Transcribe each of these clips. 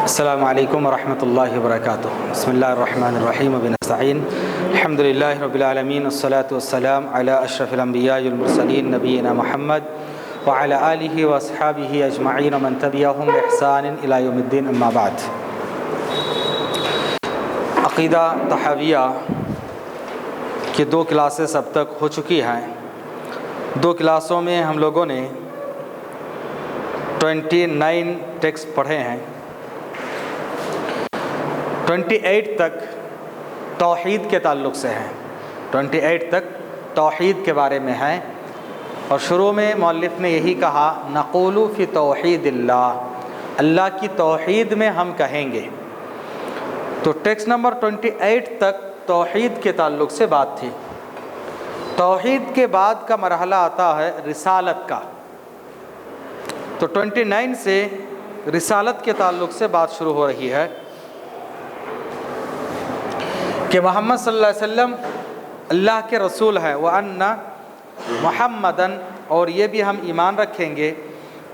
السلام علیکم ورحمۃ اللہ وبرکاتہ۔ بسم اللہ الرحمن الرحیم وبنستعین الحمد للہ رب العالمین والصلاة والسلام علی اشرف الانبیاء والمرسلین نبینا محمد وعلی آلہ واصحابہ اجمعین ومن تبعہم بإحسان الی یوم الدین، اما بعد۔ عقیدہ طحاویہ کی 2 کلاسز اب تک ہو چکی ہیں۔ 2 کلاسوں میں ہم لوگوں نے 29 ٹیکسٹ پڑھے ہیں۔ 28 تک توحید کے تعلق سے ہیں، 28 تک توحید کے بارے میں ہیں، اور شروع میں مؤلف نے یہی کہا نقول فی توحید اللہ کی توحید میں ہم کہیں گے۔ تو ٹیکسٹ نمبر 28 تک توحید کے تعلق سے بات تھی۔ توحید کے بعد کا مرحلہ آتا ہے رسالت کا، تو 29 سے رسالت کے تعلق سے بات شروع ہو رہی ہے کہ محمد صلی اللہ علیہ وسلم اللہ کے رسول ہیں، وَأَنَّ مُحَمَّدًا، اور یہ بھی ہم ایمان رکھیں گے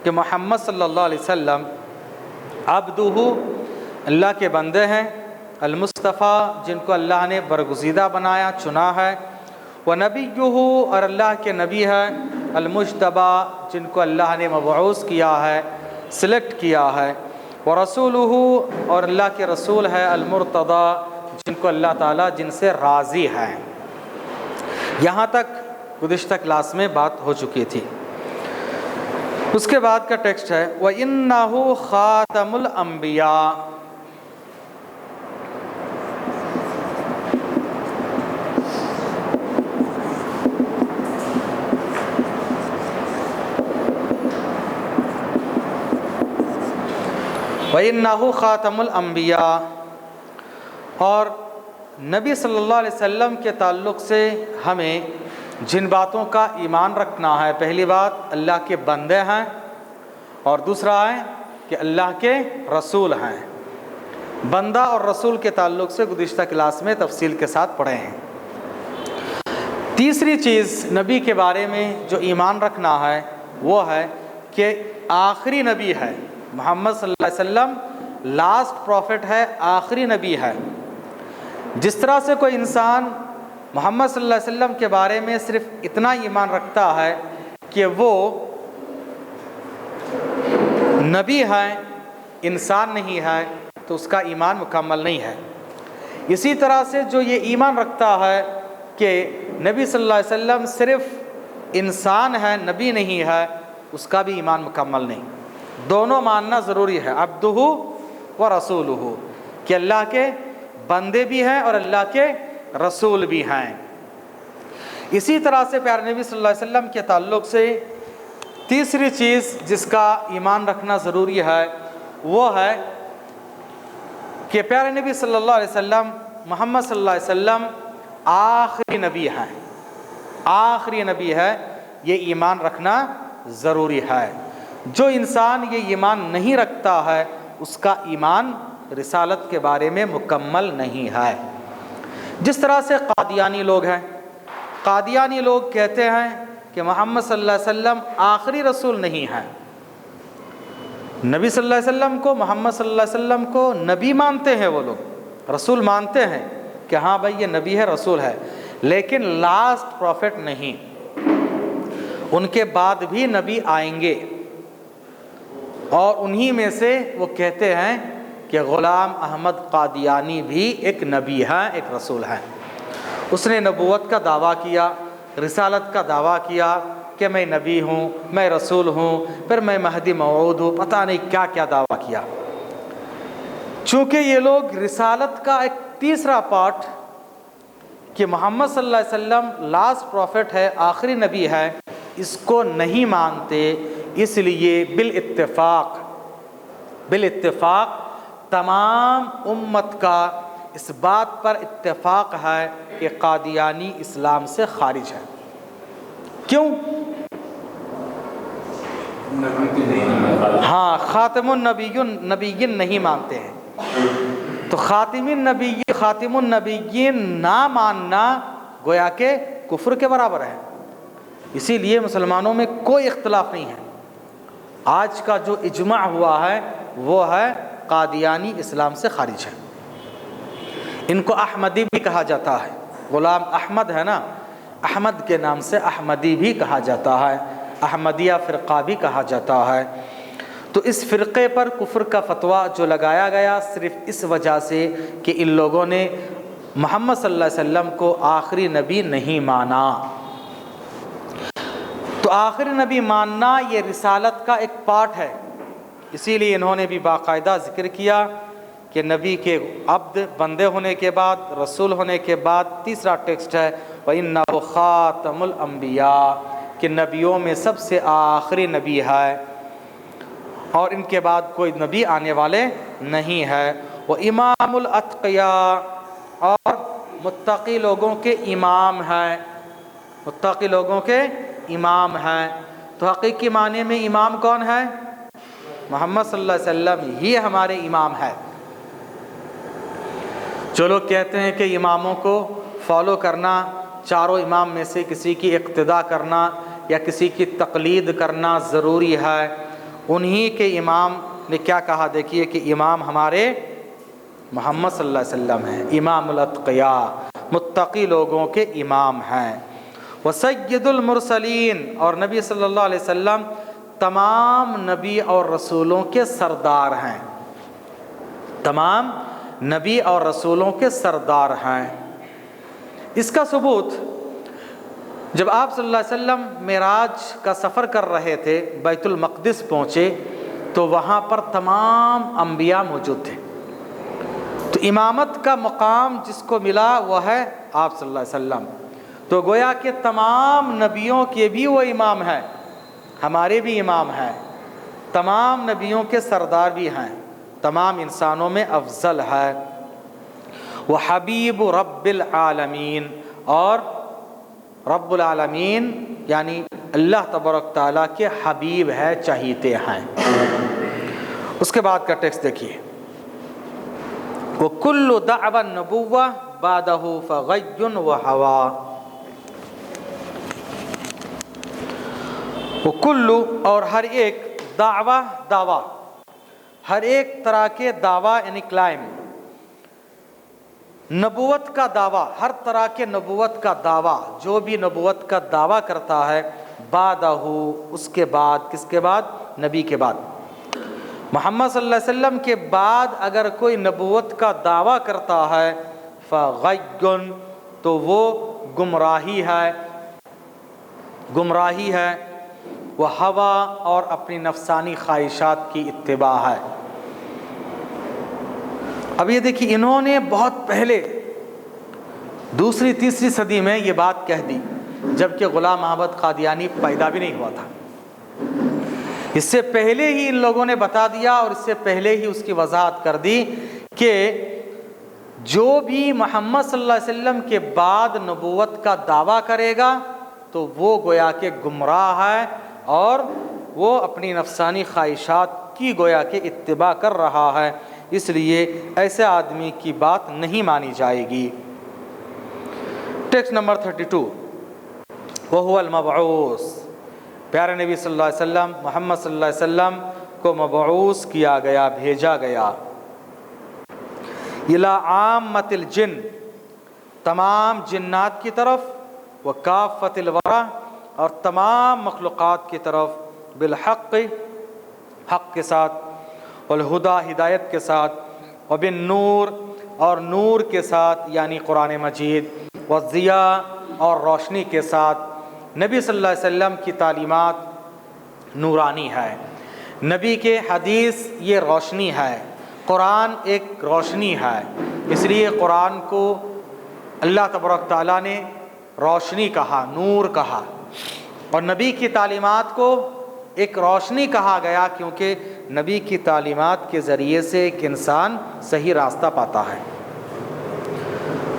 کہ محمد صلی اللہ علیہ وسلم عبدہ، اللہ کے بندے ہیں، المصطفیٰ، جن کو اللہ نے برگزیدہ بنایا، چنا ہے، وَنَبِيُّهُ، اور اللہ کے نبی ہے، المجتبیٰ، جن کو اللہ نے مبعوث کیا ہے، سلیکٹ کیا ہے، وَرَسُولُهُ، اور اللہ کے رسول ہے، المرتضیٰ، جن کو اللہ تعالیٰ جن سے راضی ہے۔ یہاں تک گزشتہ کلاس میں بات ہو چکی تھی۔ اس کے بعد کا ٹیکسٹ ہے وَإِنَّهُ خَاتَمُ الْأَنْبِيَاءِ، وَإِنَّهُ خَاتَمُ الْأَنْبِيَاءِ، اور نبی صلی اللہ علیہ وسلم کے تعلق سے ہمیں جن باتوں کا ایمان رکھنا ہے، پہلی بات اللہ کے بندے ہیں، اور دوسرا ہے کہ اللہ کے رسول ہیں۔ بندہ اور رسول کے تعلق سے گزشتہ کلاس میں تفصیل کے ساتھ پڑھے ہیں۔ تیسری چیز نبی کے بارے میں جو ایمان رکھنا ہے وہ ہے کہ آخری نبی ہے، محمد صلی اللہ علیہ وسلم لاسٹ پروفٹ ہے، آخری نبی ہے۔ جس طرح سے کوئی انسان محمد صلی اللہ علیہ وسلم کے بارے میں صرف اتنا ایمان رکھتا ہے کہ وہ نبی ہے، انسان نہیں ہے، تو اس کا ایمان مکمل نہیں ہے۔ اسی طرح سے جو یہ ایمان رکھتا ہے کہ نبی صلی اللہ علیہ وسلم صرف انسان ہے، نبی نہیں ہے، اس کا بھی ایمان مکمل نہیں۔ دونوں ماننا ضروری ہے، عبدہ و رسولہ، کہ اللہ کے بندے بھی ہیں اور اللہ کے رسول بھی ہیں۔ اسی طرح سے پیارے نبی صلی اللہ علیہ وسلم کے تعلق سے تیسری چیز جس کا ایمان رکھنا ضروری ہے وہ ہے کہ پیارے نبی صلی اللہ علیہ وسلم، محمد صلی اللہ علیہ وسلم آخری نبی ہیں، آخری نبی ہے، یہ ایمان رکھنا ضروری ہے۔ جو انسان یہ ایمان نہیں رکھتا ہے اس کا ایمان رسالت کے بارے میں مکمل نہیں ہے۔ جس طرح سے قادیانی لوگ ہیں، قادیانی لوگ کہتے ہیں کہ محمد صلی اللہ علیہ وسلم آخری رسول نہیں ہیں۔ نبی صلی اللہ علیہ وسلم کو، محمد صلی اللہ علیہ وسلم کو نبی مانتے ہیں، وہ لوگ رسول مانتے ہیں کہ ہاں بھائی یہ نبی ہے، رسول ہے، لیکن لاسٹ پروفٹ نہیں، ان کے بعد بھی نبی آئیں گے، اور انہی میں سے وہ کہتے ہیں کہ غلام احمد قادیانی بھی ایک نبی ہے، ایک رسول ہے۔ اس نے نبوت کا دعویٰ کیا، رسالت کا دعویٰ کیا کہ میں نبی ہوں، میں رسول ہوں، پھر میں مہدی موعود ہوں، پتہ نہیں کیا کیا دعویٰ کیا۔ چونکہ یہ لوگ رسالت کا ایک تیسرا پارٹ کہ محمد صلی اللہ علیہ وسلم لاسٹ پروفٹ ہے، آخری نبی ہے، اس کو نہیں مانتے، اس لیے بالاتفاق تمام امت کا اس بات پر اتفاق ہے کہ قادیانی اسلام سے خارج ہے۔ کیوں؟ ہاں، خاتم النبیین نہیں مانتے ہیں، تو خاتم النبیین نہ ماننا گویا کہ کفر کے برابر ہے۔ اسی لیے مسلمانوں میں کوئی اختلاف نہیں ہے، آج کا جو اجماع ہوا ہے وہ ہے قادیانی اسلام سے خارج ہیں۔ ان کو احمدی بھی کہا جاتا ہے، غلام احمد ہے نا، احمد کے نام سے احمدی بھی کہا جاتا ہے، احمدیہ فرقہ بھی کہا جاتا ہے۔ تو اس فرقے پر کفر کا فتویٰ جو لگایا گیا صرف اس وجہ سے کہ ان لوگوں نے محمد صلی اللہ علیہ وسلم کو آخری نبی نہیں مانا۔ تو آخری نبی ماننا یہ رسالت کا ایک پارٹ ہے، اسی لیے انہوں نے بھی باقاعدہ ذکر کیا کہ نبی کے عبد بندے ہونے کے بعد، رسول ہونے کے بعد تیسرا ٹیکسٹ ہے وَإِنَّهُ خَاتَمُ الْأَنْبِيَاء، کہ نبیوں میں سب سے آخری نبی ہے اور ان کے بعد کوئی نبی آنے والے نہیں ہے۔ وَإِمَامُ الْأَتْقِيَاء، اور متقی لوگوں کے امام ہیں، متقی لوگوں کے امام ہیں۔ تو حقیقی معنی میں امام کون ہے؟ محمد صلی اللہ علیہ وسلم ہی ہمارے امام ہے۔ جو لوگ کہتے ہیں کہ اماموں کو فالو کرنا، چاروں امام میں سے کسی کی اقتداء کرنا یا کسی کی تقلید کرنا ضروری ہے، انہی کے امام نے کیا کہا؟ دیکھیے کہ امام ہمارے محمد صلی اللہ علیہ وسلم ہیں، امام الاتقیاء، متقی لوگوں کے امام ہیں۔ وسید المرسلین، اور نبی صلی اللہ علیہ وسلم تمام نبی اور رسولوں کے سردار ہیں، تمام نبی اور رسولوں کے سردار ہیں۔ اس کا ثبوت جب آپ صلی اللہ علیہ وسلم معراج کا سفر کر رہے تھے، بیت المقدس پہنچے تو وہاں پر تمام انبیاء موجود تھے، تو امامت کا مقام جس کو ملا وہ ہے آپ صلی اللہ علیہ وسلم۔ تو گویا کہ تمام نبیوں کے بھی وہ امام ہیں، ہمارے بھی امام ہیں، تمام نبیوں کے سردار بھی ہیں، تمام انسانوں میں افضل ہے۔ وہ حبیب رب العالمین، اور رب العالمین یعنی اللہ تبارک تعالیٰ کے حبیب ہے، چہیتے ہیں۔ اس کے بعد کا ٹیکسٹ دیکھیے، وَكُلُّ دَعْوَ النُّبُوَّةِ بَعْدَهُ فَغَيٌّ وَهَوَىٰ۔ وَكُلُّ، اور ہر ایک، دعویٰ، ہر ایک طرح کے دعویٰ یعنی کلائم، نبوت کا دعویٰ، ہر طرح کے نبوت کا دعویٰ، جو بھی نبوت کا دعویٰ کرتا ہے، بعدہ، اس کے بعد، کس کے بعد؟ نبی کے بعد، محمد صلی اللہ علیہ وسلم کے بعد اگر کوئی نبوت کا دعویٰ کرتا ہے فغی، تو وہ گمراہی ہے، وہ ہوا اور اپنی نفسانی خواہشات کی اتباع ہے۔ اب یہ دیکھیے، انہوں نے بہت پہلے دوسری تیسری صدی میں یہ بات کہہ دی، جبکہ غلام احمد قادیانی پیدا بھی نہیں ہوا تھا۔ اس سے پہلے ہی ان لوگوں نے بتا دیا، اور اس سے پہلے ہی اس کی وضاحت کر دی کہ جو بھی محمد صلی اللہ علیہ وسلم کے بعد نبوت کا دعویٰ کرے گا تو وہ گویا کہ گمراہ ہے، اور وہ اپنی نفسانی خواہشات کی گویا کہ اتباع کر رہا ہے، اس لیے ایسے آدمی کی بات نہیں مانی جائے گی۔ ٹیکسٹ نمبر 32، وَهُوَ الْمَبْعُوث، پیارے نبی صلی اللہ علیہ وسلم، محمد صلی اللہ علیہ وسلم کو مبعوث کیا گیا، بھیجا گیا، اِلیٰ عامَّةِ الْجِنِّ، تمام جنات کی طرف، وَكَافَّةِ الْوَرَىٰ، اور تمام مخلوقات کی طرف، بالحق، حق کے ساتھ، والہدیٰ، ہدایت کے ساتھ، وبالنور، اور نور کے ساتھ یعنی قرآن مجید، والضیاء، اور روشنی کے ساتھ۔ نبی صلی اللہ علیہ وسلم کی تعلیمات نورانی ہے، نبی کے حدیث یہ روشنی ہے، قرآن ایک روشنی ہے، اس لیے قرآن کو اللہ تبارک تعالیٰ نے روشنی کہا، نور کہا، اور نبی کی تعلیمات کو ایک روشنی کہا گیا، کیونکہ نبی کی تعلیمات کے ذریعے سے ایک انسان صحیح راستہ پاتا ہے۔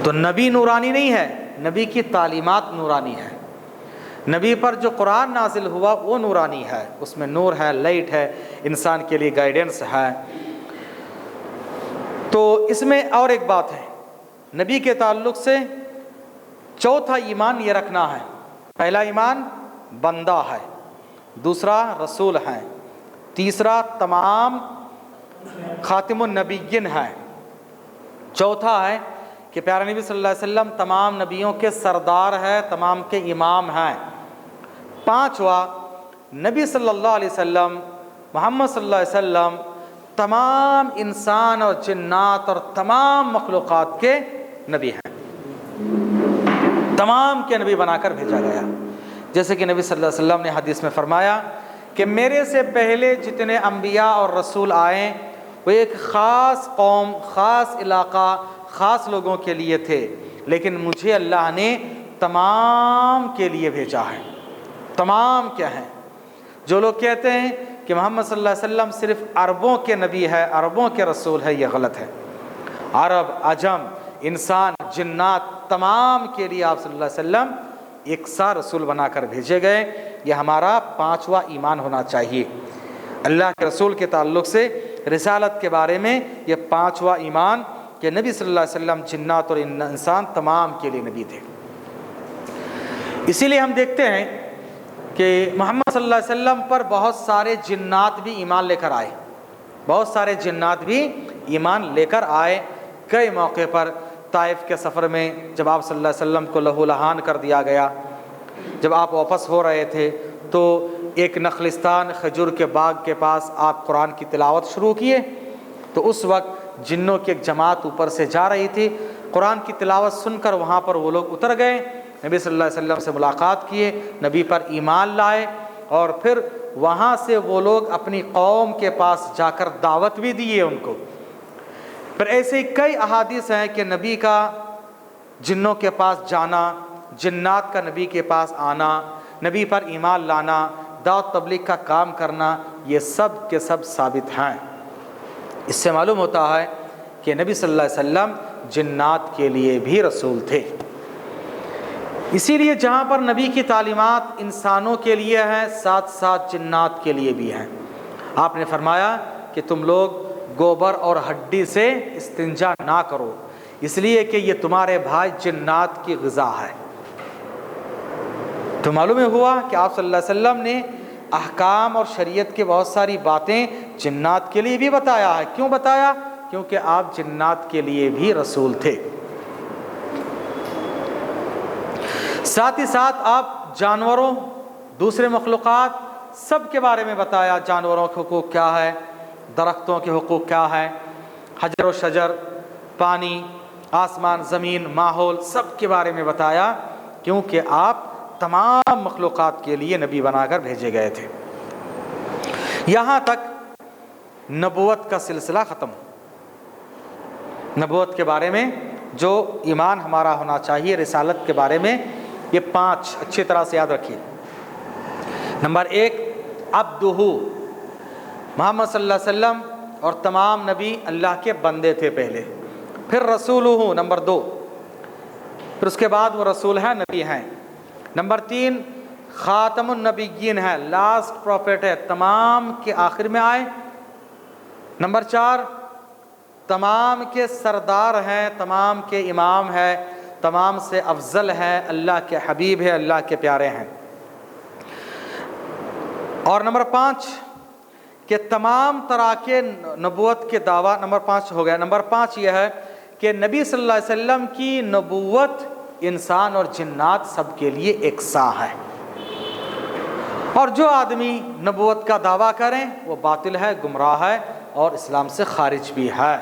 تو نبی نورانی نہیں ہے، نبی کی تعلیمات نورانی ہے، نبی پر جو قرآن نازل ہوا وہ نورانی ہے، اس میں نور ہے، لائٹ ہے، انسان کے لیے گائیڈنس ہے۔ تو اس میں اور ایک بات ہے، نبی کے تعلق سے چوتھا ایمان یہ رکھنا ہے، پہلا ایمان بندہ ہے، دوسرا رسول ہے، تیسرا تمام خاتم النبیین ہے۔ چوتھا ہے کہ پیارے نبی صلی اللہ علیہ وسلم تمام نبیوں کے سردار ہے، تمام کے امام ہیں۔ پانچواں، نبی صلی اللہ علیہ وسلم محمد صلی اللہ علیہ وسلم تمام انسان اور جنات اور تمام مخلوقات کے نبی ہیں، تمام کے نبی بنا کر بھیجا گیا۔ جیسے کہ نبی صلی اللہ علیہ وسلم نے حدیث میں فرمایا کہ میرے سے پہلے جتنے انبیاء اور رسول آئے وہ ایک خاص قوم، خاص علاقہ، خاص لوگوں کے لیے تھے، لیکن مجھے اللہ نے تمام کے لیے بھیجا ہے۔ تمام کیا ہیں؟ جو لوگ کہتے ہیں کہ محمد صلی اللہ علیہ وسلم صرف عربوں کے نبی ہے، عربوں کے رسول ہے، یہ غلط ہے۔ عرب، عجم، انسان، جنات، تمام کے لیے آپ صلی اللہ علیہ وسلم یکساں رسول بنا کر بھیجے گئے۔ یہ ہمارا پانچواں ایمان ہونا چاہیے۔ اللہ کے رسول کے تعلق سے رسالت کے بارے میں یہ پانچواں ایمان کہ نبی صلی اللہ علیہ وسلم جنات اور انسان تمام کے لیے نبی تھے۔ اسی لیے ہم دیکھتے ہیں کہ محمد صلی اللہ علیہ وسلم پر بہت سارے جنات بھی ایمان لے کر آئے، بہت سارے جنات بھی ایمان لے کر آئے۔ کئی موقع پر طائف کے سفر میں جب آپ صلی اللہ علیہ وسلم کو لہو لہان کر دیا گیا، جب آپ واپس ہو رہے تھے تو ایک نخلستان کھجور کے باغ کے پاس آپ قرآن کی تلاوت شروع کیے، تو اس وقت جنوں کی ایک جماعت اوپر سے جا رہی تھی، قرآن کی تلاوت سن کر وہاں پر وہ لوگ اتر گئے، نبی صلی اللہ علیہ وسلم سے ملاقات کیے، نبی پر ایمان لائے، اور پھر وہاں سے وہ لوگ اپنی قوم کے پاس جا کر دعوت بھی دیے ان کو۔ پھر ایسے کئی احادیث ہیں کہ نبی کا جنوں کے پاس جانا، جنات کا نبی کے پاس آنا، نبی پر ایمان لانا، دعوت تبلیغ کا کام کرنا، یہ سب کے سب ثابت ہیں۔ اس سے معلوم ہوتا ہے کہ نبی صلی اللہ علیہ وسلم جنات کے لیے بھی رسول تھے۔ اسی لیے جہاں پر نبی کی تعلیمات انسانوں کے لیے ہیں، ساتھ ساتھ جنات کے لیے بھی ہیں۔ آپ نے فرمایا کہ تم لوگ گوبر اور ہڈی سے استنجا نہ کرو، اس لیے کہ یہ تمہارے بھائی جنات کی غذا ہے۔ تو معلوم ہوا کہ آپ صلی اللہ علیہ وسلم نے احکام اور شریعت کی بہت ساری باتیں جنات کے لیے بھی بتایا ہے۔ کیوں بتایا؟ کیونکہ آپ جنات کے لیے بھی رسول تھے۔ ساتھ ہی ساتھ آپ جانوروں، دوسرے مخلوقات سب کے بارے میں بتایا، جانوروں کے حقوق کیا ہے، درختوں کے حقوق کیا ہے، حجر و شجر، پانی، آسمان، زمین، ماحول، سب کے بارے میں بتایا، کیونکہ آپ تمام مخلوقات کے لیے نبی بنا کر بھیجے گئے تھے۔ یہاں تک نبوت کا سلسلہ ختم۔ نبوت کے بارے میں جو ایمان ہمارا ہونا چاہیے، رسالت کے بارے میں یہ 5 اچھی طرح سے یاد رکھیے۔ نمبر 1، عبدہ، محمد صلی اللہ علیہ وسلم اور تمام نبی اللہ کے بندے تھے پہلے۔ پھر رسولہ، نمبر 2، پھر اس کے بعد وہ رسول ہیں، نبی ہیں۔ نمبر 3، خاتم النبیین ہے، لاسٹ پروفیٹ ہے، تمام کے آخر میں آئے۔ نمبر 4، تمام کے سردار ہیں، تمام کے امام ہے، تمام سے افضل ہے، اللہ کے حبیب ہے، اللہ کے پیارے ہیں۔ اور نمبر 5 کہ تمام طرح کے نبوت کے دعویٰ، نمبر 5 ہو گیا۔ نمبر 5 یہ ہے کہ نبی صلی اللہ علیہ وسلم کی نبوت انسان اور جنات سب کے لیے یکساں ہے، اور جو آدمی نبوت کا دعویٰ کریں وہ باطل ہے، گمراہ ہے اور اسلام سے خارج بھی ہے۔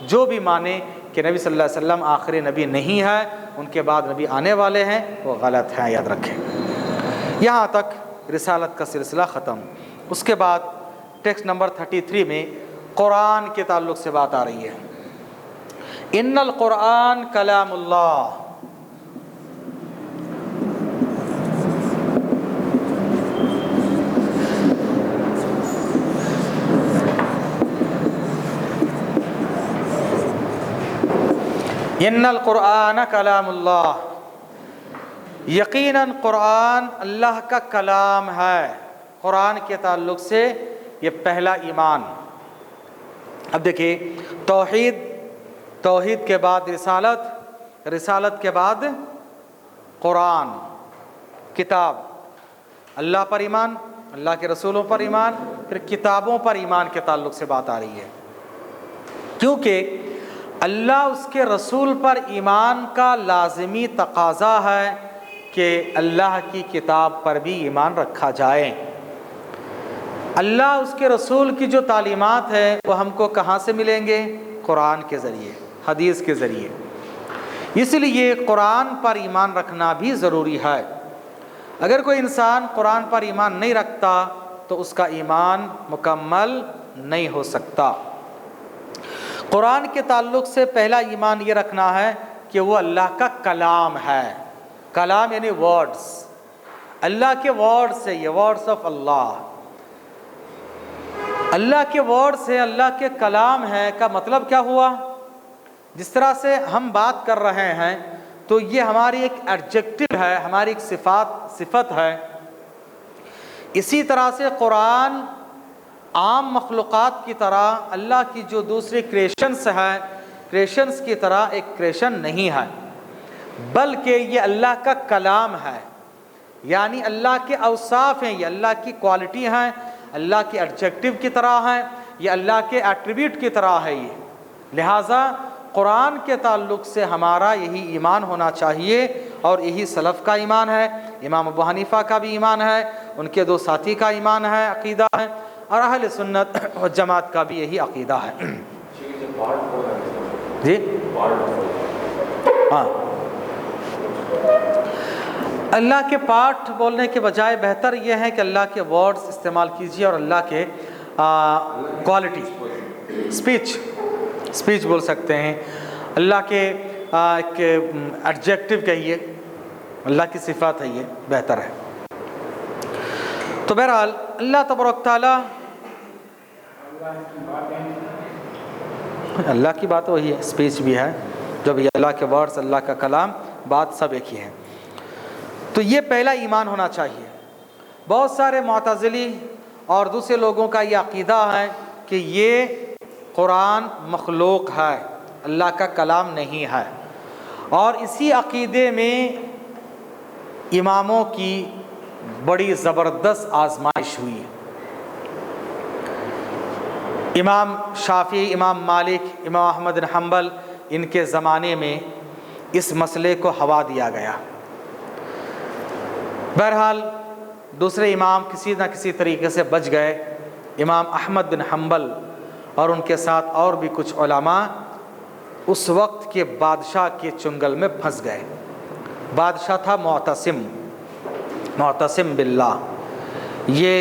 جو بھی مانے کہ نبی صلی اللہ علیہ وسلم آخری نبی نہیں ہے، ان کے بعد نبی آنے والے ہیں، وہ غلط ہیں، یاد رکھیں۔ یہاں تک رسالت کا سلسلہ ختم۔ اس کے بعد ٹیکسٹ نمبر 33 میں قرآن کے تعلق سے بات آ رہی ہے۔ ان القرآن کلام اللہ، ان القرآن کلام اللہ، یقیناً قرآن اللہ کا کلام ہے۔ قرآن کے تعلق سے یہ پہلا ایمان۔ اب دیکھیے، توحید کے بعد رسالت، رسالت کے بعد قرآن، کتاب، اللہ پر ایمان، اللہ کے رسولوں پر ایمان، پھر کتابوں پر ایمان کے تعلق سے بات آ رہی ہے۔ کیونکہ اللہ اس کے رسول پر ایمان کا لازمی تقاضا ہے کہ اللہ کی کتاب پر بھی ایمان رکھا جائے۔ اللہ اس کے رسول کی جو تعلیمات ہیں وہ ہم کو کہاں سے ملیں گے؟ قرآن کے ذریعے، حدیث کے ذریعے۔ اس لیے قرآن پر ایمان رکھنا بھی ضروری ہے۔ اگر کوئی انسان قرآن پر ایمان نہیں رکھتا تو اس کا ایمان مکمل نہیں ہو سکتا۔ قرآن کے تعلق سے پہلا ایمان یہ رکھنا ہے کہ وہ اللہ کا کلام ہے۔ کلام یعنی ورڈز، اللہ کے ورڈز ہے، یہ ورڈز آف اللہ، اللہ کے ورڈز ہے، اللہ کے کلام ہے۔ کا مطلب کیا ہوا؟ جس طرح سے ہم بات کر رہے ہیں تو یہ ہماری ایک ایڈجیکٹو ہے، ہماری ایک صفت ہے۔ اسی طرح سے قرآن عام مخلوقات کی طرح اللہ کی جو دوسری کریشنز ہیں، کریشنز کی طرح ایک کریشن نہیں ہے، بلکہ یہ اللہ کا کلام ہے، یعنی اللہ کے اوصاف ہیں، یہ اللہ کی کوالٹی ہیں، اللہ کی ایڈجیکٹو کی طرح ہیں، یہ اللہ کے ایٹریبیوٹ کی طرح ہے یہ۔ لہٰذا قرآن کے تعلق سے ہمارا یہی ایمان ہونا چاہیے، اور یہی سلف کا ایمان ہے، امام ابو حنیفہ کا بھی ایمان ہے، ان کے دو ساتھی کا ایمان ہے، عقیدہ ہے، اور اہل سنت و جماعت کا بھی یہی عقیدہ ہے۔ جی ہاں، اللہ کے پارٹ بولنے کے بجائے بہتر یہ ہے کہ اللہ کے ورڈز استعمال کیجیے، اور اللہ کے کوالٹی، اسپیچ بول سکتے ہیں، اللہ کے ایڈجیکٹو کہیے، اللہ کی صفات ہے، یہ بہتر ہے۔ تو بہرحال اللہ تبارک تعالیٰ، اللہ کی بات وہی ہے، اسپیچ بھی ہے، جب یہ اللہ کے ورڈز، اللہ کا کلام، بات سب ایک ہی ہے۔ تو یہ پہلا ایمان ہونا چاہیے۔ بہت سارے معتزلی اور دوسرے لوگوں کا یہ عقیدہ ہے کہ یہ قرآن مخلوق ہے، اللہ کا کلام نہیں ہے، اور اسی عقیدے میں اماموں کی بڑی زبردست آزمائش ہوئی۔ امام شافعی، امام مالک، امام احمد بن حنبل، ان کے زمانے میں اس مسئلے کو ہوا دیا گیا۔ بہرحال دوسرے امام کسی نہ کسی طریقے سے بچ گئے۔ امام احمد بن حنبل اور ان کے ساتھ اور بھی کچھ علماء اس وقت کے بادشاہ کے چنگل میں پھنس گئے۔ بادشاہ تھا معتصم باللہ۔ یہ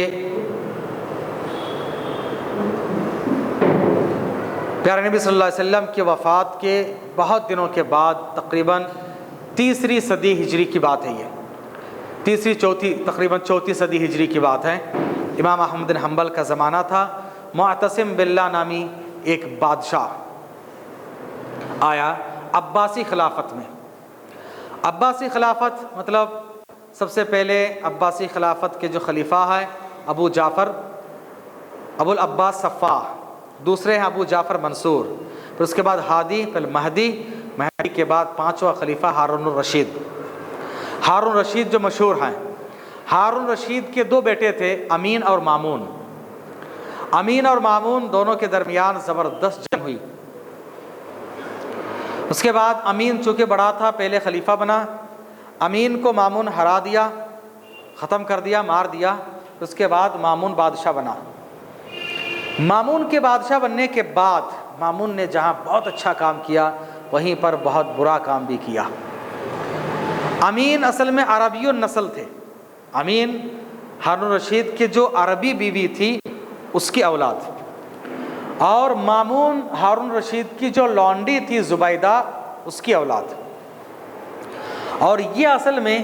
پیارے نبی صلی اللہ علیہ وسلم کی وفات کے بہت دنوں کے بعد، تقریباً تیسری صدی ہجری کی بات ہے، یہ تقریباً چوتھی صدی ہجری کی بات ہے۔ امام احمد بن حنبل کا زمانہ تھا۔ معتصم باللہ نامی ایک بادشاہ آیا عباسی خلافت میں۔ عباسی خلافت مطلب سب سے پہلے عباسی خلافت کے جو خلیفہ ہے ابو جعفر، ابو العباس صفاح، دوسرے ہیں ابو جعفر منصور، پھر اس کے بعد ہادی، پھر مہدی کے بعد پانچواں خلیفہ ہارون الرشید۔ ہارون رشید جو مشہور ہیں، ہارون رشید کے دو بیٹے تھے، امین اور مامون۔ امین اور مامون دونوں کے درمیان زبردست جنگ ہوئی۔ اس کے بعد امین چونکہ بڑا تھا، پہلے خلیفہ بنا، امین کو مامون ہرا دیا، ختم کر دیا، مار دیا۔ اس کے بعد مامون بادشاہ بنا۔ مامون کے بادشاہ بننے کے بعد مامون نے جہاں بہت اچھا کام کیا، وہیں پر بہت برا کام بھی کیا۔ امین اصل میں عربی النسل تھے۔ امین ہارون رشید کی جو عربی بیوی تھی اس کی اولاد، اور مامون ہارون رشید کی جو لونڈی تھی زبیدہ، اس کی اولاد۔ اور یہ اصل میں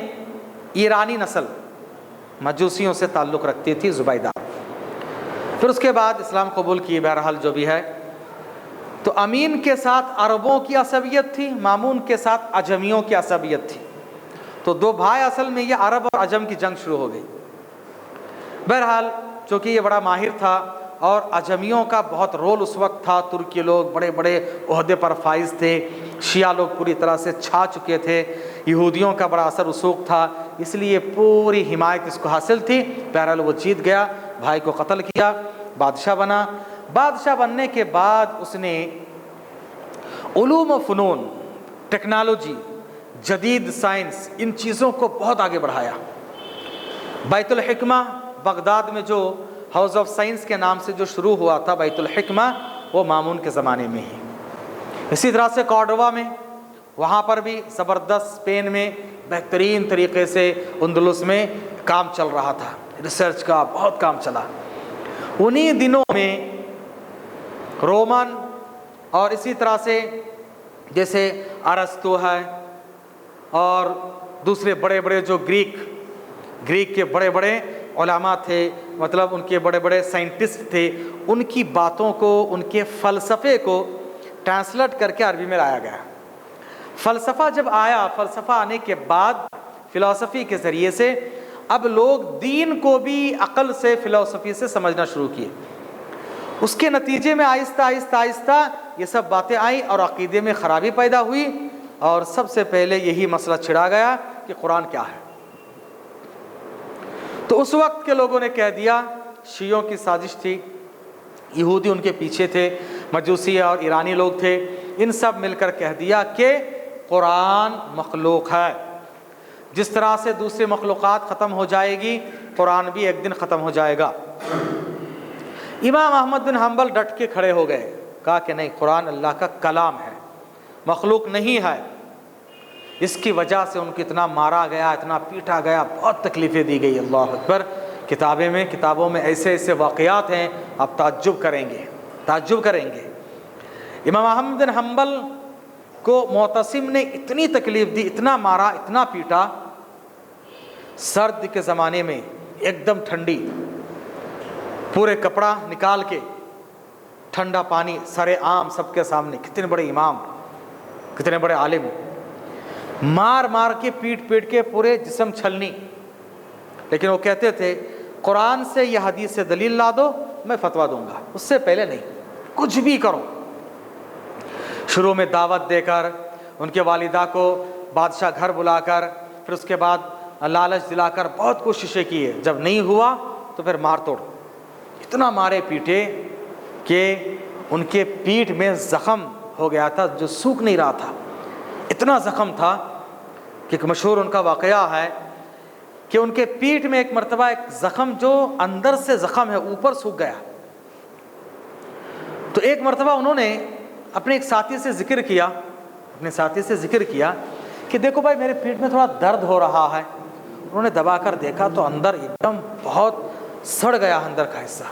ایرانی نسل، مجوسیوں سے تعلق رکھتی تھی زبیدہ۔ پھر اس کے بعد اسلام قبول کی، بہرحال جو بھی ہے۔ تو امین کے ساتھ عربوں کی عصبیت تھی، مامون کے ساتھ عجمیوں کی عصبیت تھی۔ تو دو بھائی، اصل میں یہ عرب اور عجم کی جنگ شروع ہو گئی۔ بہرحال چونکہ یہ بڑا ماہر تھا، اور عجمیوں کا بہت رول اس وقت تھا، ترکی لوگ بڑے بڑے عہدے پر فائز تھے، شیعہ لوگ پوری طرح سے چھا چکے تھے، یہودیوں کا بڑا اثر رسوخ تھا، اس لیے پوری حمایت اس کو حاصل تھی۔ بہرحال وہ جیت گیا، بھائی کو قتل کیا، بادشاہ بنا۔ بادشاہ بننے کے بعد اس نے علوم و فنون، ٹیکنالوجی، جدید سائنس، ان چیزوں کو بہت آگے بڑھایا۔ بیت الحکمہ بغداد میں جو ہاؤس آف سائنس کے نام سے جو شروع ہوا تھا بیت الحکمہ، وہ مامون کے زمانے میں ہی۔ اسی طرح سے کارڈوا میں، وہاں پر بھی زبردست، اسپین میں بہترین طریقے سے اندلس میں کام چل رہا تھا، ریسرچ کا بہت کام چلا۔ انہی دنوں میں رومن اور اسی طرح سے جیسے ارسطو ہے اور دوسرے بڑے بڑے جو گریک کے بڑے بڑے علماء تھے، مطلب ان کے بڑے بڑے سائنٹسٹ تھے، ان کی باتوں کو، ان کے فلسفے کو ٹرانسلیٹ کر کے عربی میں لایا گیا۔ فلسفہ جب آیا، فلسفہ آنے کے بعد فلسفی کے ذریعے سے اب لوگ دین کو بھی عقل سے، فلسفی سے سمجھنا شروع کیے۔ اس کے نتیجے میں آہستہ آہستہ آہستہ یہ سب باتیں آئیں اور عقیدے میں خرابی پیدا ہوئی، اور سب سے پہلے یہی مسئلہ چھڑا گیا کہ قرآن کیا ہے۔ تو اس وقت کے لوگوں نے کہہ دیا، شیعوں کی سازش تھی، یہودی ان کے پیچھے تھے، مجوسی اور ایرانی لوگ تھے، ان سب مل کر کہہ دیا کہ قرآن مخلوق ہے۔ جس طرح سے دوسری مخلوقات ختم ہو جائے گی، قرآن بھی ایک دن ختم ہو جائے گا۔ امام احمد بن حنبل ڈٹ کے کھڑے ہو گئے، کہا کہ نہیں، قرآن اللہ کا کلام ہے، مخلوق نہیں ہے۔ اس کی وجہ سے ان کو اتنا مارا گیا، اتنا پیٹا گیا، بہت تکلیفیں دی گئی۔ اللہ اکبر۔ کتابوں میں ایسے ایسے واقعات ہیں، آپ تعجب کریں گے۔ امام احمد بن حنبل کو معتصم نے اتنی تکلیف دی، اتنا مارا، اتنا پیٹا، سرد کے زمانے میں ایک دم ٹھنڈی، پورے کپڑا نکال کے ٹھنڈا پانی سر عام سب کے سامنے، کتنے بڑے امام، کتنے بڑے عالم، مار مار کے پیٹ کے پورے جسم چھلنی۔ لیکن وہ کہتے تھے قرآن سے یا حدیث سے دلیل لا دو، میں فتویٰ دوں گا، اس سے پہلے نہیں، کچھ بھی کرو۔ شروع میں دعوت دے کر، ان کے والدہ کو بادشاہ گھر بلا کر، پھر اس کے بعد لالچ دلا کر بہت کوششیں کی ہے، جب نہیں ہوا تو پھر مار توڑ، اتنا مارے پیٹے کہ ان کے پیٹھ میں زخم ہو گیا تھا جو سوکھ نہیں رہا تھا، اتنا زخم تھا کہ ایک مشہور ان کا واقعہ ہے کہ ان کے پیٹھ میں ایک مرتبہ ایک زخم جو اندر سے زخم ہے اوپر سوکھ گیا۔ تو ایک مرتبہ انہوں نے اپنے ایک ساتھی سے ذکر کیا کہ دیکھو بھائی، میرے پیٹھ میں تھوڑا درد ہو رہا ہے۔ انہوں نے دبا کر دیکھا تو اندر ایک دم بہت سڑ گیا اندر کا حصہ۔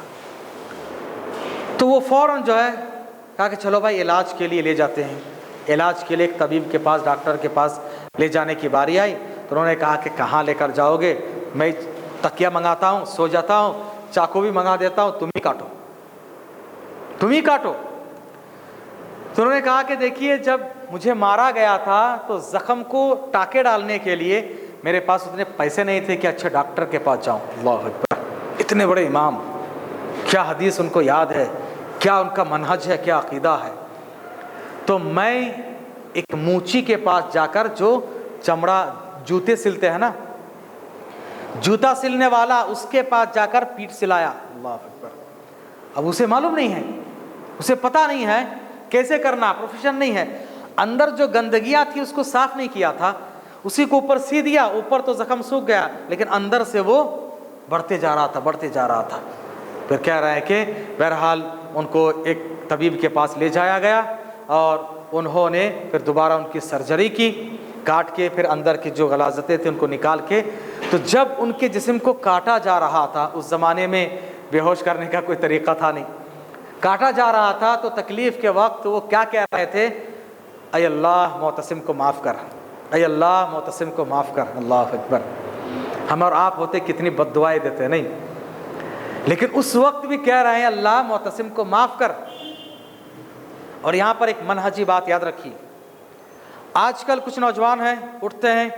تو وہ فوراً جو ہے کہا کہ چلو بھائی علاج کے لیے لے جاتے ہیں۔ علاج کے لیے ایک طبیب کے پاس، ڈاکٹر کے پاس لے جانے کی باری آئی تو انہوں نے کہا کہ کہاں لے کر جاؤ گے، میں تکیہ منگاتا ہوں، سو جاتا ہوں، چاقو بھی منگا دیتا ہوں، تم ہی کاٹو۔ تو انہوں نے کہا کہ دیکھیے، جب مجھے مارا گیا تھا تو زخم کو ٹاکے ڈالنے کے لیے میرے پاس اتنے پیسے نہیں تھے کہ اچھے ڈاکٹر کے پاس جاؤں۔ اللہ اکبر، اتنے بڑے امام، کیا حدیث ان کو یاد ہے، کیا ان کا منہج ہے، کیا عقیدہ ہے۔ تو میں ایک موچی کے پاس جا کر، جو چمڑا جوتے سلتے ہیں نا، جوتا سلنے والا، اس کے پاس جا کر پیٹ سلایا۔ اللہ اکبر۔ اب اسے معلوم نہیں ہے، اسے پتہ نہیں ہے کیسے کرنا، پروفیشن نہیں ہے، اندر جو گندگیاں تھی اس کو صاف نہیں کیا تھا، اسی کو اوپر سی دیا، اوپر تو زخم سوکھ گیا لیکن اندر سے وہ بڑھتے جا رہا تھا۔ پھر کہہ رہا ہے کہ بہرحال ان کو ایک طبیب کے پاس لے جایا گیا اور انہوں نے پھر دوبارہ ان کی سرجری کی، کاٹ کے پھر اندر کی جو غلاظتیں تھیں ان کو نکال کے۔ تو جب ان کے جسم کو کاٹا جا رہا تھا، اس زمانے میں بے ہوش کرنے کا کوئی طریقہ تھا نہیں، کاٹا جا رہا تھا تو تکلیف کے وقت وہ کیا کہہ رہے تھے؟ اے اللہ معتصم کو معاف کر، اے اللہ معتصم کو معاف کر۔ اللہ اکبر۔ ہم اور آپ ہوتے کتنی بد دعائیں دیتے نہیں، لیکن اس وقت بھی کہہ رہے ہیں اللہ معتصم کو معاف کر۔ اور یہاں پر ایک منہجی بات یاد رکھی، آج کل کچھ نوجوان ہیں، اٹھتے ہیں،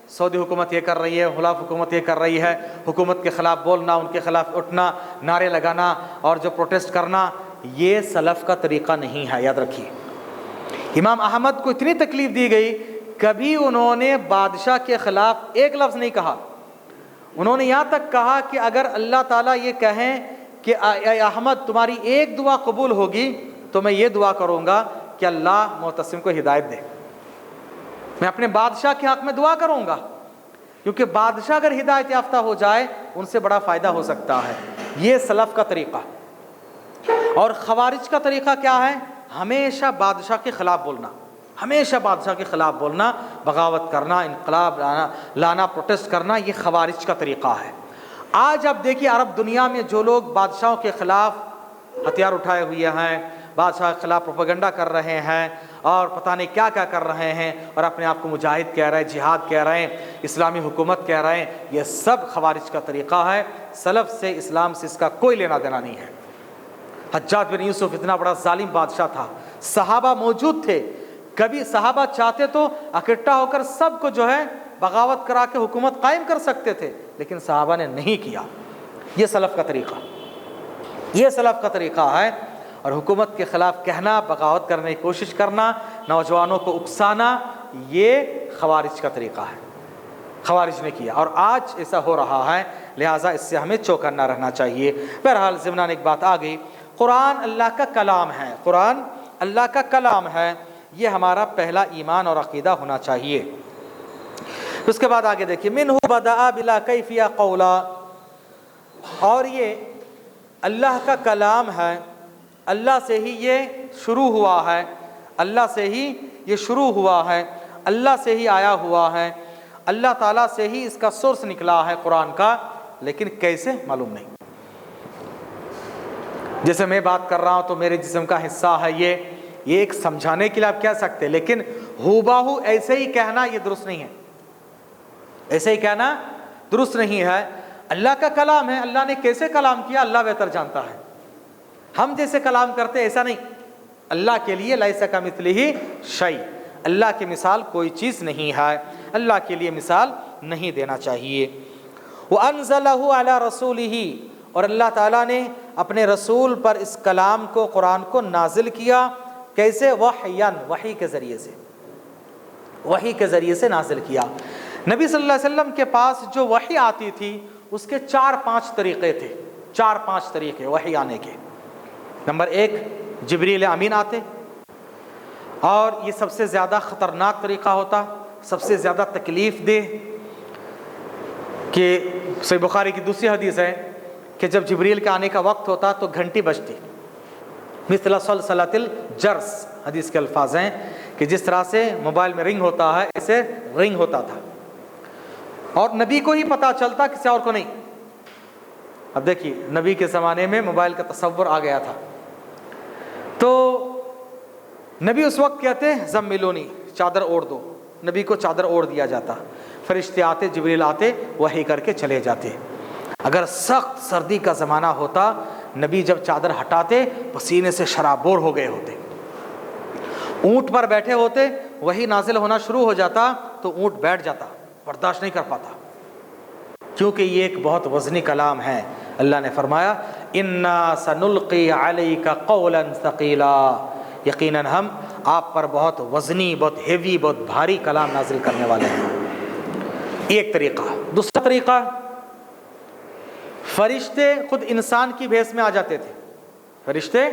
سعودی حکومت یہ کر رہی ہے، خلاف حکومت یہ کر رہی ہے، حکومت کے خلاف بولنا، ان کے خلاف اٹھنا، نعرے لگانا اور جو پروٹیسٹ کرنا، یہ سلف کا طریقہ نہیں ہے، یاد رکھیے۔ امام احمد کو اتنی تکلیف دی گئی، کبھی انہوں نے بادشاہ کے خلاف ایک لفظ نہیں کہا۔ انہوں نے یہاں تک کہا کہ اگر اللہ تعالیٰ یہ کہیں کہ اے احمد تمہاری ایک دعا قبول ہوگی تو میں یہ دعا کروں گا کہ اللہ معتصم کو ہدایت دے. میں اپنے بادشاہ کے حق میں دعا کروں گا، کیونکہ بادشاہ اگر ہدایت یافتہ ہو جائے ان سے بڑا فائدہ ہو سکتا ہے. یہ سلف کا طریقہ. اور خوارج کا طریقہ کیا ہے؟ ہمیشہ بادشاہ کے خلاف بولنا، ہمیشہ بادشاہ کے خلاف بولنا، بغاوت کرنا، انقلاب لانا، پروٹیسٹ کرنا. یہ خوارج کا طریقہ ہے. آج آپ دیکھیے عرب دنیا میں جو لوگ بادشاہوں کے خلاف ہتھیار اٹھائے ہوئے ہیں، بادشاہ کے خلاف پروپیگنڈا کر رہے ہیں اور پتہ نہیں کیا کیا کر رہے ہیں، اور اپنے آپ کو مجاہد کہہ رہے ہیں، جہاد کہہ رہے ہیں، اسلامی حکومت کہہ رہے ہیں، یہ سب خوارج کا طریقہ ہے. سلف سے، اسلام سے اس کا کوئی لینا دینا نہیں ہے. حجاج بن یوسف اتنا بڑا ظالم بادشاہ تھا، صحابہ موجود تھے، کبھی صحابہ چاہتے تو اکٹھا ہو کر سب کو جو ہے بغاوت کرا کے حکومت قائم کر سکتے تھے، لیکن صحابہ نے نہیں کیا. یہ سلف کا طریقہ، یہ سلف کا طریقہ ہے. اور حکومت کے خلاف کہنا، بغاوت کرنے کی کوشش کرنا، نوجوانوں کو اکسانا، یہ خوارج کا طریقہ ہے. خوارج نے کیا اور آج ایسا ہو رہا ہے، لہٰذا اس سے ہمیں چوکنا رہنا چاہیے. بہرحال ضمناً ایک بات آ گئی، قرآن اللہ کا کلام ہے، قرآن اللہ کا کلام ہے، یہ ہمارا پہلا ایمان اور عقیدہ ہونا چاہیے. اس کے بعد آگے دیکھیے، منہ بدأ بلا کیفیہ قولا، اور یہ اللہ کا کلام ہے، اللہ سے ہی یہ شروع ہوا ہے، اللہ سے ہی یہ شروع ہوا ہے، اللہ سے ہی آیا ہوا ہے، اللہ تعالیٰ سے ہی اس کا سورس نکلا ہے قرآن کا، لیکن کیسے معلوم نہیں. جیسے میں بات کر رہا ہوں تو میرے جسم کا حصہ ہے یہ ایک سمجھانے کے لیے آپ کہہ سکتے، لیکن ہو بہو ایسے ہی کہنا یہ درست نہیں ہے، ایسے ہی کہنا درست نہیں ہے. اللہ کا کلام ہے، اللہ نے کیسے کلام کیا اللہ بہتر جانتا ہے. ہم جیسے کلام کرتے ایسا نہیں. اللہ کے لیے لیس کمثلہ شیء، اللہ کی مثال کوئی چیز نہیں ہے، اللہ کے لیے مثال نہیں دینا چاہیے. وَأَنزَلَهُ عَلَى رَسُولِهِ، اور اللہ تعالیٰ نے اپنے رسول پر اس کلام کو، قرآن کو نازل کیا. کیسے؟ وحیاً، وحی کے ذریعے سے، وحی کے ذریعے سے نازل کیا. نبی صلی اللہ علیہ وسلم کے پاس جو وحی آتی تھی اس کے 4-5 طریقے تھے، 4-5 طریقے وحی آنے کے. نمبر 1، جبریل امین آتے، اور یہ سب سے زیادہ خطرناک طریقہ ہوتا، سب سے زیادہ تکلیف دہ. کہ صحیح بخاری کی دوسری حدیث ہے کہ جب جبریل کے آنے کا وقت ہوتا تو گھنٹی بجتی، مثل سلسلۃ الجرس، حدیث کے الفاظ ہیں کہ جس طرح سے موبائل میں رنگ ہوتا ہے ایسے رنگ ہوتا تھا، اور نبی کو ہی پتہ چلتا، کسی اور کو نہیں. اب دیکھیے نبی کے زمانے میں موبائل کا تصور آ گیا تھا، تو نبی اس وقت کہتے زملونی، چادر اوڑھ دو. نبی کو چادر اوڑھ دیا جاتا، فرشتے آتے، جبریل آتے، وحی کر کے چلے جاتے. اگر سخت سردی کا زمانہ ہوتا، نبی جب چادر ہٹاتے پسینے سے شرابور ہو گئے ہوتے، اونٹ پر بیٹھے ہوتے، وہی نازل ہونا شروع ہو جاتا تو اونٹ بیٹھ جاتا، برداشت نہیں کر پاتا، کیونکہ یہ ایک بہت وزنی کلام ہے. اللہ نے فرمایا اِنَّا سَنُلْقِي عَلَيْكَ قَوْلًا ثَقِيلًا، یقیناً ہم آپ پر بہت وزنی، بہت ہیوی، بہت بھاری کلام نازل کرنے والے ہیں. ایک طریقہ. دوسرا طریقہ، فرشتے خود انسان کی بھیس میں آ جاتے تھے، فرشتے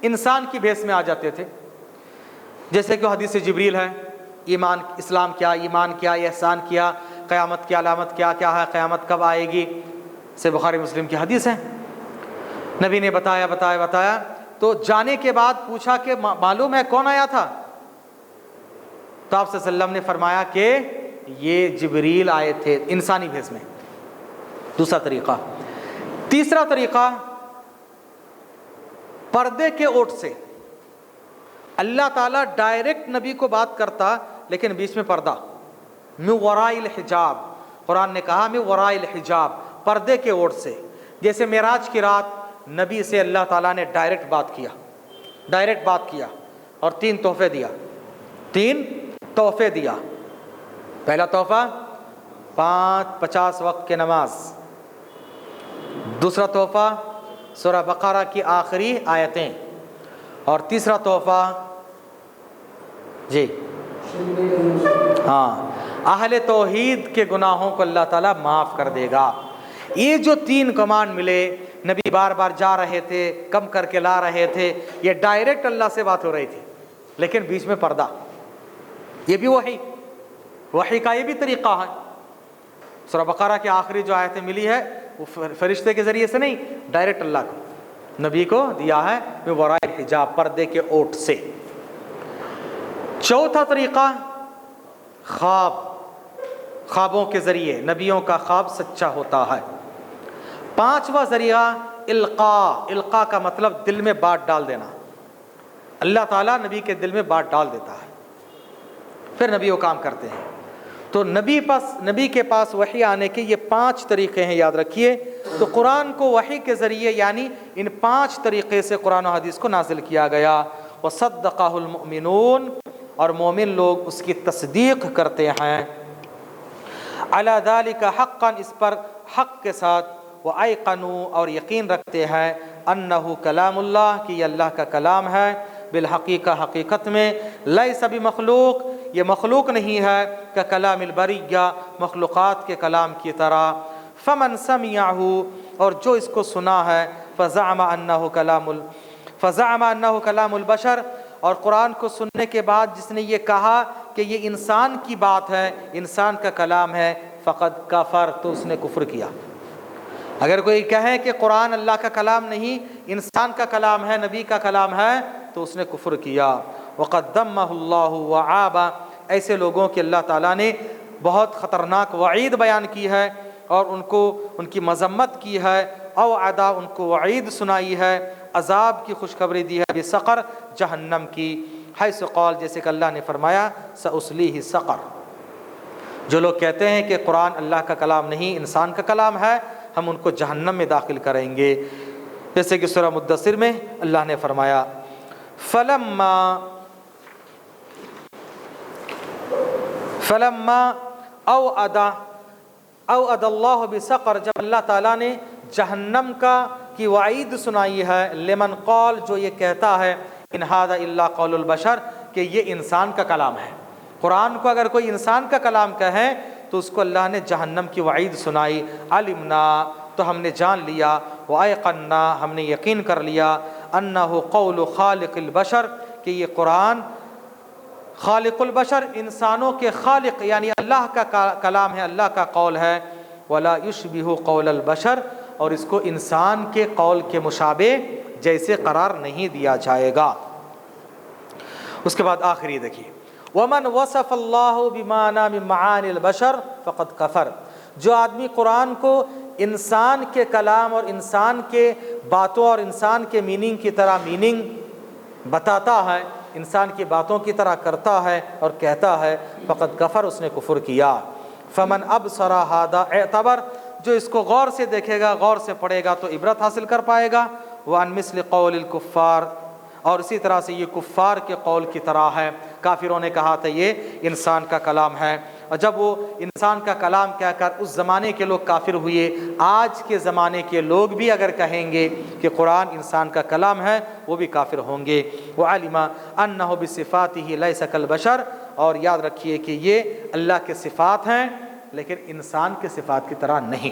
انسان کی بھیس میں آ جاتے تھے. جیسے کہ حدیث جبریل ہے، ایمان، اسلام کیا، ایمان کیا، احسان کیا، قیامت کی علامت کیا کیا ہے، قیامت کب آئے گی، سے بخاری مسلم کی حدیث ہے. نبی نے بتایا بتایا بتایا، تو جانے کے بعد پوچھا کہ معلوم ہے کون آیا تھا؟ تو آپ صلی اللہ علیہ وسلم نے فرمایا کہ یہ جبریل آئے تھے انسانی بھیس میں. دوسرا طریقہ. تیسرا طریقہ، پردے کے اوٹ سے اللہ تعالیٰ ڈائریکٹ نبی کو بات کرتا، لیکن بیچ میں پردہ، من وراء الحجاب. قرآن نے کہا من وراء الحجاب، پردے کے اوٹ سے. جیسے معراج کی رات نبی سے اللہ تعالیٰ نے ڈائریکٹ بات کیا، ڈائریکٹ بات کیا، اور 3 تحفے دیا، 3 تحفے دیا. پہلا تحفہ 50 وقت کی نماز. دوسرا تحفہ سورہ بقرہ کی آخری آیتیں. اور تیسرا تحفہ جی اہل توحید کے گناہوں کو اللہ تعالیٰ معاف کر دے گا. یہ جو 3 کمانڈ ملے، نبی بار بار جا رہے تھے، کم کر کے لا رہے تھے، یہ ڈائریکٹ اللہ سے بات ہو رہی تھی. لیکن بیچ میں پردہ، یہ بھی وحی کا یہ بھی طریقہ ہے۔ سورہ بقرہ کے آخری جو آیتیں ملی ہے وہ فرشتے کے ذریعے سے نہیں، ڈائریکٹ اللہ کو نبی کو دیا ہے من وراء حجاب، پردے کے اوٹ سے۔ چوتھا طریقہ خوابوں کے ذریعے، نبیوں کا خواب سچا ہوتا ہے۔ پانچواں ذریعہ القاء کا مطلب دل میں بات ڈال دینا، اللہ تعالیٰ نبی کے دل میں بات ڈال دیتا ہے، پھر نبی وہ کام کرتے ہیں۔ تو نبی کے پاس وحی آنے کے یہ 5 طریقے ہیں، یاد رکھیے۔ تو قرآن کو وحی کے ذریعے یعنی ان 5 طریقے سے قرآن و حدیث کو نازل کیا گیا۔ وصدقہ المؤمنون، اور مومن لوگ اس کی تصدیق کرتے ہیں۔ علی ذلک حقا، اس پر حق کے ساتھ، وایقنوا، اور یقین رکھتے ہیں، انہ کلام اللہ، کہ یہ اللہ کا کلام ہے، بالحقیقہ حقیقت میں، لیس بمخلوق، یہ مخلوق نہیں ہے، کہ کلام البریہ، مخلوقات کے کلام کی طرح۔ فمن سمعہ، اور جو اس کو سنا ہے، فزعم انہ کلام البشر، اور قرآن کو سننے کے بعد جس نے یہ کہا کہ یہ انسان کی بات ہے، انسان کا کلام ہے، فقد کفر، تو اس نے کفر کیا۔ اگر کوئی کہے کہ قرآن اللہ کا کلام نہیں، انسان کا کلام ہے، نبی کا کلام ہے، تو اس نے کفر کیا۔ وقد ذمہ اللہ وعاب، ایسے لوگوں کے اللہ تعالیٰ نے بہت خطرناک وعید بیان کی ہے اور ان کی مذمت کی ہے، او عدا، ان کو وعید سنائی ہے، عذاب کی خوشخبری دی ہے، بسقر، جہنم کی، حیث قال، جیسے کہ اللہ نے فرمایا، سأصلیہ سقر۔ جو لوگ کہتے ہیں کہ قرآن اللہ کا کلام نہیں، انسان کا کلام ہے، ہم ان کو جہنم میں داخل کریں گے، جیسے کہ سورہ مدثر میں اللہ نے فرمایا۔ فلما اوعد اللہ بسقر، جب اللہ تعالیٰ نے جہنم کی وعید سنائی ہے، لمن قال، جو یہ کہتا ہے، ان ھذا الا قول البشر، کہ یہ انسان کا کلام ہے۔ قرآن کو اگر کوئی انسان کا کلام کہے تو اس کو اللہ نے جہنم کی وعید سنائی۔ علمنا، تو ہم نے جان لیا، وایقنا، ہم نے یقین کر لیا، انہ قول خالق البشر، کہ یہ قرآن خالق البشر، انسانوں کے خالق یعنی اللہ کا کلام ہے، اللہ کا قول ہے۔ ولا یشبہ قول البشر، اور اس کو انسان کے قول کے مشابہ جیسے قرار نہیں دیا جائے گا۔ اس کے بعد آخری دیکھیے، ومن وصف اللہ بمعنی من معانی البشر فقد کفر، جو آدمی قرآن کو انسان کے کلام اور انسان کے باتوں اور انسان کے میننگ کی طرح میننگ بتاتا ہے، انسان کی باتوں کی طرح کرتا ہے اور کہتا ہے، فقد کفر، اس نے کفر کیا۔ فمن ابصر ھذا اعتبر، جو اس کو غور سے دیکھے گا، غور سے پڑھے گا تو عبرت حاصل کر پائے گا۔ وعن مثل قول الکفار، اور اسی طرح سے یہ کفار کے قول کی طرح ہے، کافروں نے کہا تھا یہ انسان کا کلام ہے، اور جب وہ انسان کا کلام کہہ کر اس زمانے کے لوگ کافر ہوئے، آج کے زمانے کے لوگ بھی اگر کہیں گے کہ قرآن انسان کا کلام ہے، وہ بھی کافر ہوں گے۔ وعلم انہ بصفاتہ لیس کالبشر، اور یاد رکھیے کہ یہ اللہ کے صفات ہیں لیکن انسان کے صفات کی طرح نہیں۔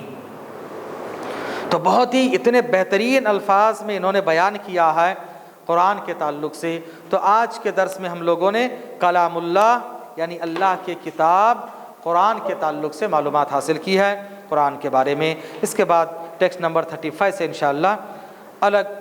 تو بہت ہی اتنے بہترین الفاظ میں انہوں نے بیان کیا ہے قرآن کے تعلق سے۔ تو آج کے درس میں ہم لوگوں نے کلام اللہ یعنی اللہ کی کتاب قرآن کے تعلق سے معلومات حاصل کی ہے قرآن کے بارے میں۔ اس کے بعد ٹیکسٹ نمبر 35 سے انشاءاللہ الگ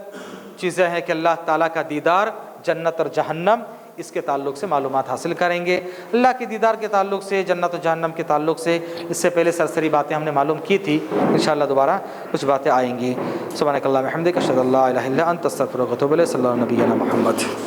چیزیں ہیں کہ اللہ تعالیٰ کا دیدار، جنت اور جہنم، اس کے تعلق سے معلومات حاصل کریں گے۔ اللہ کے دیدار کے تعلق سے، جنت و جہنم کے تعلق سے اس سے پہلے سرسری باتیں ہم نے معلوم کی تھی، انشاءاللہ دوبارہ کچھ باتیں آئیں گی۔ سبحانک اللہم وبحمدک، اشہد ان لا الہ الا انت، استغفرک و اتوب الیک۔ صلی اللہ علیہ نبینا محمد۔